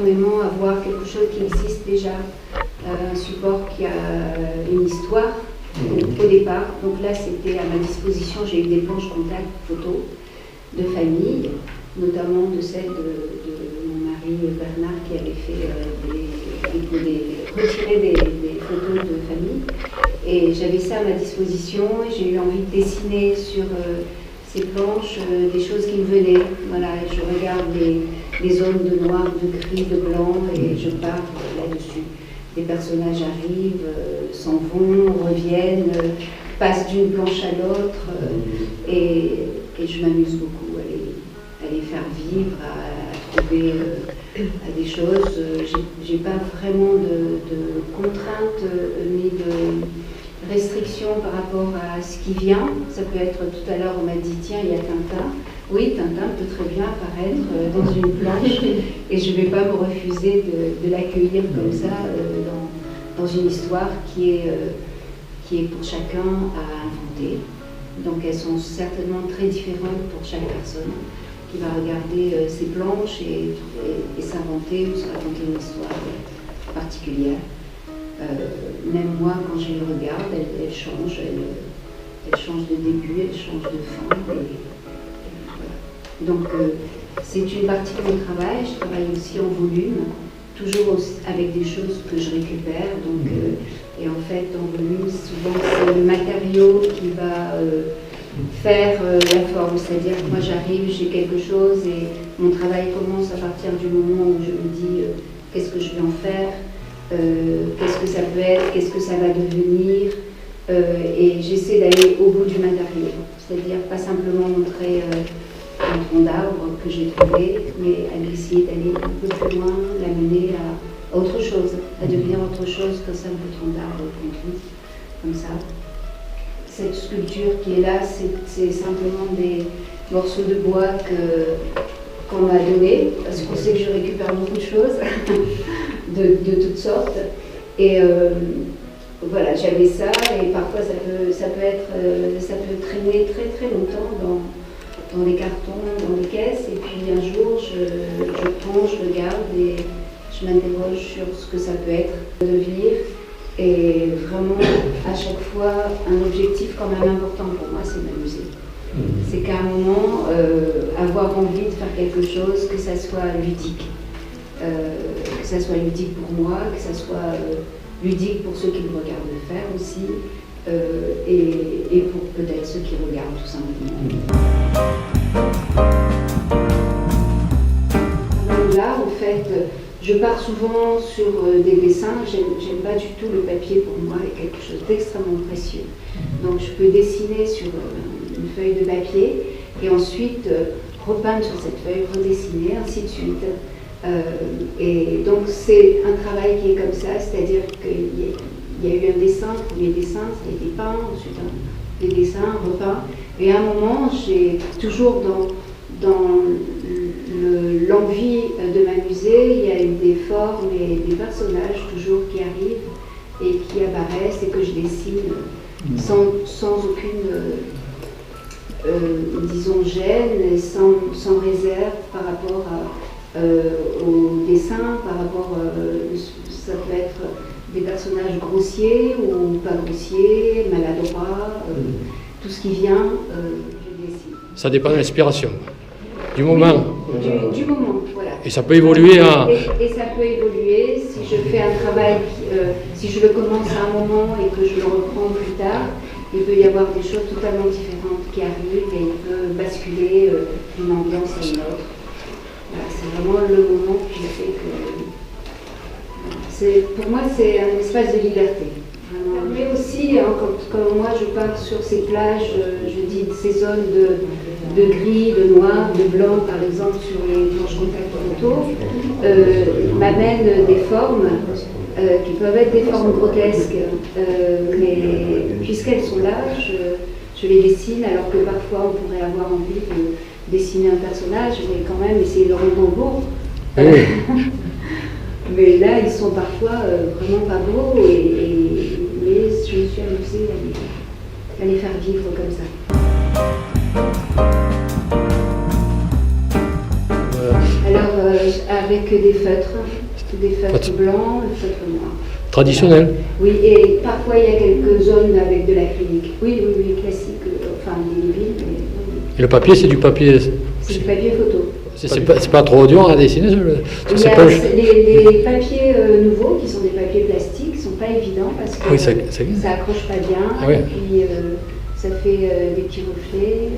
énormément à voir quelque chose qui existe déjà, un support qui a une histoire au départ. Donc là, c'était à ma disposition, j'ai eu des planches contact photos de famille, notamment de celle de mon mari Bernard qui avait fait retirer des photos de famille. Et j'avais ça à ma disposition et j'ai eu envie de dessiner sur ces planches des choses qui me venaient. Voilà, je regarde les zones de noir, de gris, de blanc et je pars là-dessus. Des personnages arrivent, s'en vont, reviennent, passent d'une planche à l'autre et je m'amuse beaucoup à les faire vivre, à trouver à des choses. J'ai pas vraiment de contraintes ni de restrictions par rapport à ce qui vient. Ça peut être, tout à l'heure on m'a dit tiens il y a Tintin. Oui, Tintin peut très bien apparaître dans une planche et je ne vais pas me refuser de l'accueillir comme ça dans une histoire qui est pour chacun à inventer. Donc elles sont certainement très différentes pour chaque personne qui va regarder ces planches et s'inventer ou se raconter une histoire particulière. Même moi, quand je les regarde, elles changent. Elles changent de début, elles changent de fin. Voilà. Donc c'est une partie de mon travail. Je travaille aussi en volume, toujours avec des choses que je récupère. Donc, et en fait, en volume, souvent c'est le matériau qui va faire la forme. C'est-à-dire que moi j'arrive, j'ai quelque chose et mon travail commence à partir du moment où je me dis qu'est-ce que je vais en faire, qu'est-ce que ça peut être, qu'est-ce que ça va devenir. Et j'essaie d'aller au bout du matériau. C'est-à-dire pas simplement montrer un tronc d'arbre que j'ai trouvé, mais à essayer d'aller un peu plus loin, l'amener à autre chose, à devenir autre chose qu'un simple tronc d'arbre qu'on trouve, comme ça. Cette sculpture qui est là, c'est simplement des morceaux de bois qu'on m'a donné, parce qu'on sait que je récupère beaucoup de choses, de toutes sortes. Et voilà, j'avais ça, et parfois ça peut traîner très très longtemps dans les cartons, dans les caisses, et puis un jour je prends, je regarde et je m'interroge sur ce que ça peut être, devenir. Et vraiment, à chaque fois, un objectif quand même important pour moi, c'est m'amuser. C'est qu'à un moment, avoir envie de faire quelque chose, que ça soit ludique. Que ça soit ludique pour moi, que ça soit ludique pour ceux qui me regardent faire aussi, et pour peut-être ceux qui regardent tout simplement. Là, en fait, je pars souvent sur des dessins. J'aime pas du tout le papier, pour moi est quelque chose d'extrêmement précieux. Donc je peux dessiner sur une feuille de papier et ensuite repeindre sur cette feuille, redessiner, ainsi de suite. Et donc c'est un travail qui est comme ça, c'est-à-dire qu'il y a eu un dessin, le premier dessin, ça a été peint, ensuite des dessins, repeints. Et à un moment, j'ai toujours dans l'envie de m'amuser, il y a eu des formes et des personnages toujours qui arrivent et qui apparaissent et que je dessine sans aucune, disons, gêne et sans réserve par rapport au dessin, par rapport, ça peut être des personnages grossiers ou pas grossiers, maladroits, tout ce qui vient, je dessine. Ça dépend de l'inspiration. Du moment. Oui, du moment, voilà. Et ça peut évoluer à... Et ça peut évoluer si je fais un travail, si je le commence à un moment et que je le reprends plus tard, il peut y avoir des choses totalement différentes qui arrivent et il peut basculer d'une ambiance à une autre. Voilà, c'est vraiment le moment qui fait que... Pour moi, c'est un espace de liberté. Vraiment. Mais aussi, hein, quand moi je pars sur ces plages, je dis ces zones de gris, de noir, de blanc, par exemple, sur les planches contact photo, m'amènent des formes qui peuvent être des formes grotesques, mais puisqu'elles sont là, je les dessine, alors que parfois on pourrait avoir envie de dessiner un personnage, mais quand même essayer de le rendre beau. Mais là, ils sont parfois vraiment pas beaux, mais je me suis amusée à les faire vivre comme ça. Alors, avec des feutres, des feutres blancs, des feutres noirs. Traditionnel. Oui, et parfois il y a quelques zones avec de l'acrylique. Oui, classique, enfin des villes, mais oui. Et le papier, c'est du papier. C'est du papier photo. C'est pas trop dur à dessiner. Il y a les papiers nouveaux qui sont des papiers plastiques, sont pas évidents parce que oui, ça accroche pas bien. Ah oui. Et puis ça fait des petits reflets.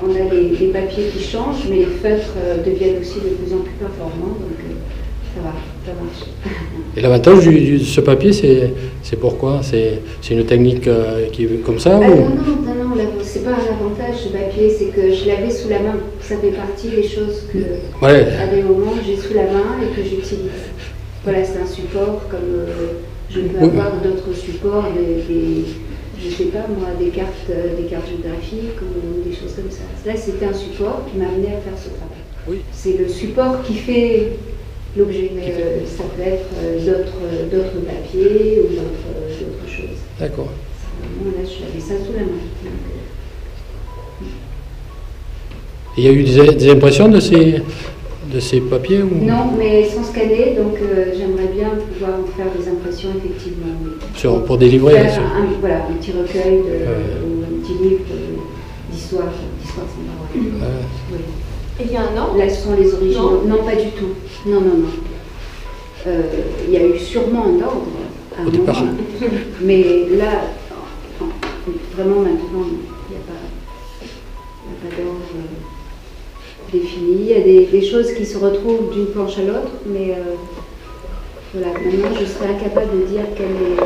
On a les papiers qui changent, mais les feutres deviennent aussi de plus en plus performants. Donc ça va, ça marche. Et l'avantage de ce papier, c'est pourquoi? C'est une technique qui est comme ça ou... Non, c'est pas un avantage ce papier, c'est que je l'avais sous la main. Ça fait partie des choses que, à des moments, j'ai sous la main et que j'utilise. Voilà, c'est un support comme je peux avoir d'autres supports, je sais pas moi, des cartes géographiques ou des choses comme ça. Là, c'était un support qui m'a amené à faire ce travail. Oui. C'est le support qui fait l'objet, mais ça peut être d'autres papiers ou d'autres choses. D'accord. Là, j'avais ça sous la main. Il y a eu des impressions de ces papiers ou... Non, mais sans scanner, donc j'aimerais bien pouvoir en faire des impressions effectivement. Oui. Pour délivrer voilà, un petit recueil ou un petit livre d'histoire sans parole. Oui. Et il y a un ordre? Là, ce sont les originaux. Non, pas du tout. Non. Il y a eu sûrement un ordre à un au départ. moment, mais là, vraiment maintenant, il n'y a pas d'ordre défini. Il y a des choses qui se retrouvent d'une planche à l'autre, mais voilà, maintenant je serais incapable de dire quelle est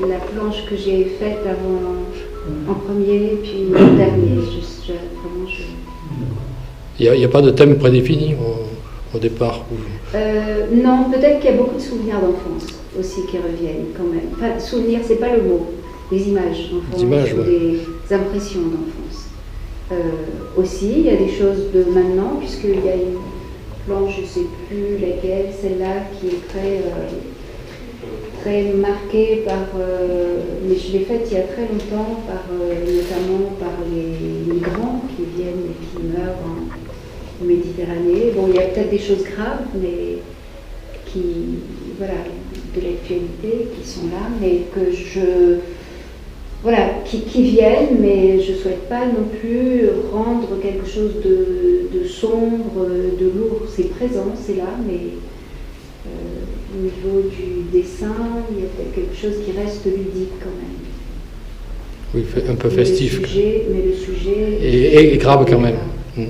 la planche que j'ai faite avant en premier, puis en dernier. Il n'y a pas de thème prédéfini au départ Non, peut-être qu'il y a beaucoup de souvenirs d'enfance aussi qui reviennent quand même. Enfin, souvenirs, c'est pas le mot. Des images d'enfance, des impressions d'enfance. Aussi, il y a des choses de maintenant, puisqu'il y a une planche, je ne sais plus laquelle, celle-là, qui est très marquée par... mais je l'ai faite il y a très longtemps, notamment par les migrants qui viennent et qui meurent en Méditerranée. Bon, il y a peut-être des choses graves, mais de l'actualité, qui sont là, mais que qui viennent, mais je ne souhaite pas non plus rendre quelque chose de sombre, de lourd. C'est présent, c'est là, mais au niveau du dessin, il y a peut-être quelque chose qui reste ludique quand même. Oui, un peu festif. Mais le sujet et grave quand même. Oui.